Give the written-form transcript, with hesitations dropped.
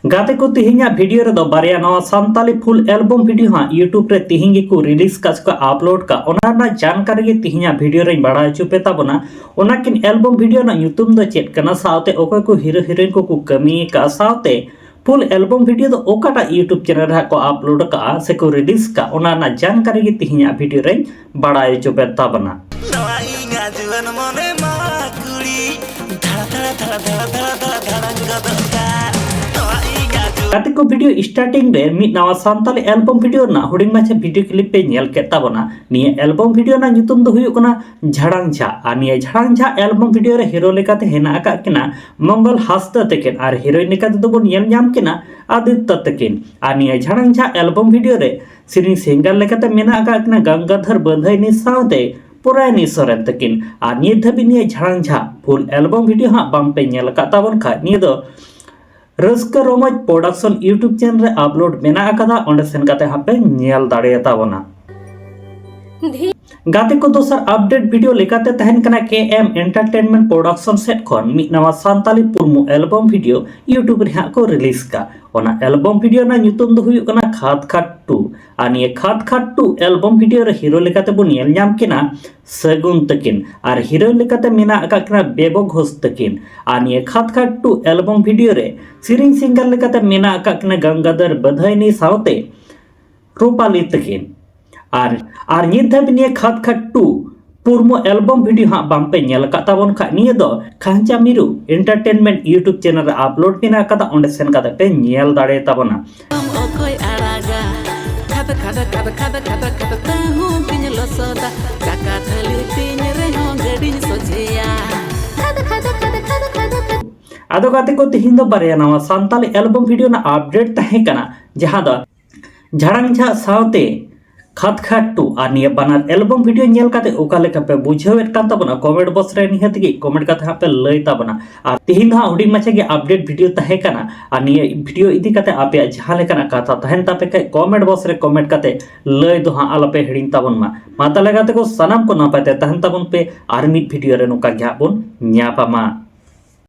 गाते को तिहिंगा वीडियो रे दो बारिया नवा संताली फुल एल्बम वीडियो हाँ यूट्यूब रे तिहिंगी को रिलीज काज को अपलोड का ओना जानकारी गे तिहिंगा वीडियो रे बड़ा चुपे ताबना ओनाकिन एल्बम वीडियो ना यूट्यूब दो चेक कना सावते ओको को हीरो हीरोइन को कमी का सावते फुल एल्बम वीडियो दो ओकाटा यूट्यूब चैनल रे को अपलोड का से को रिलीज का ओना जानकारी गे तिहिंगा वीडियो रे बड़ा चुपे ताबना गाते को वीडियो स्टार्टिंग रे मिड नवा संताली एल्बम वीडियो ना हुडिंग माछे वीडियो क्लिप पे नेल के ताबना निये एल्बम वीडियो ना nyutum दो हुयु कना झाड़ांग झा आ निये झाड़ांग झा एल्बम वीडियो रे हीरो लेकाते हेना आका किना मंगल हासदा तकिन आर हीरोइन लेकाते दो बोन नेल ᱧᱟᱢ किना आदित्य तकिन आ निये झाड़ांग झा एल्बम वीडियो रे सिरिंग सिंगर लेकाते मेना आका किना गंगाधर बंधैनी सावते पुरायनी सोरेन तकिन आ निये धबि निये झाड़ांग झा फुल एल्बम वीडियो हा बाम पे नेल का ताबन खा निये दो रस्का रोमज प्रोडक्शन यूट्यूब चैनल रे अपलोड मेना आकादा ओंडे सेन काते हापे नेल दाड़े ताबना गाते को दोसर अपडेट वीडियो लेकाते तहन कना केएम एंटरटेनमेंट प्रोडक्शन सेट खन मि नवा संताली पुरमु एल्बम वीडियो यूट्यूब रे को रिलीज का ओना एल्बम वीडियो ना nyutum दो हुयु कना खात खात 2 आनिए खात खात 2 एल्बम वीडियो रे हीरो लेकाते बो नेल ᱧᱟᱢ किना सगुन तकिन आर हीरो लेकाते मेना आका किना बेबो घोष तकिन आनिए खात खात 2 एल्बम वीडियो रे सिरिंग सिंगर लेकाते मेना आका किना गंगाधर बंधैनी सावते रूपाली तकिन आर नित धबिनिए खात खात 2 पुरमो एल्बम वीडियो हाँ बामपे नेल काताबन खा निये दो खांचा मिरु एंटरटेनमेंट यूट्यूब चैनल रे अपलोड मेना काता ओंडे सेन काता पे नेल दाड़े ताबना आदो गाते को तिहिन दो बारे नवा संताली एल्बम वीडियो ना अपडेट तहे कना जहां दो झाड़ांग झा सावते खात खात 2 और निये बानार एल्बम वीडियो नेल काते ओका लेका पे बुझावेत कान ताबना कमेंट बॉक्स रे निहत गे कमेंट काते हापे लय ताबना और तिहिन हा हुडी माछे गे अपडेट वीडियो तहे कना और निये वीडियो इदी काते आपे जहां लेकाना काता तहन तापे के कमेंट बॉक्स रे कमेंट काते लय दो हा आलपे हिडिन ताबन मा ताले गाते को सनाम को नापाते तहन ताबन पे आर मिड वीडियो रे नुका गे बोन न्यापामा।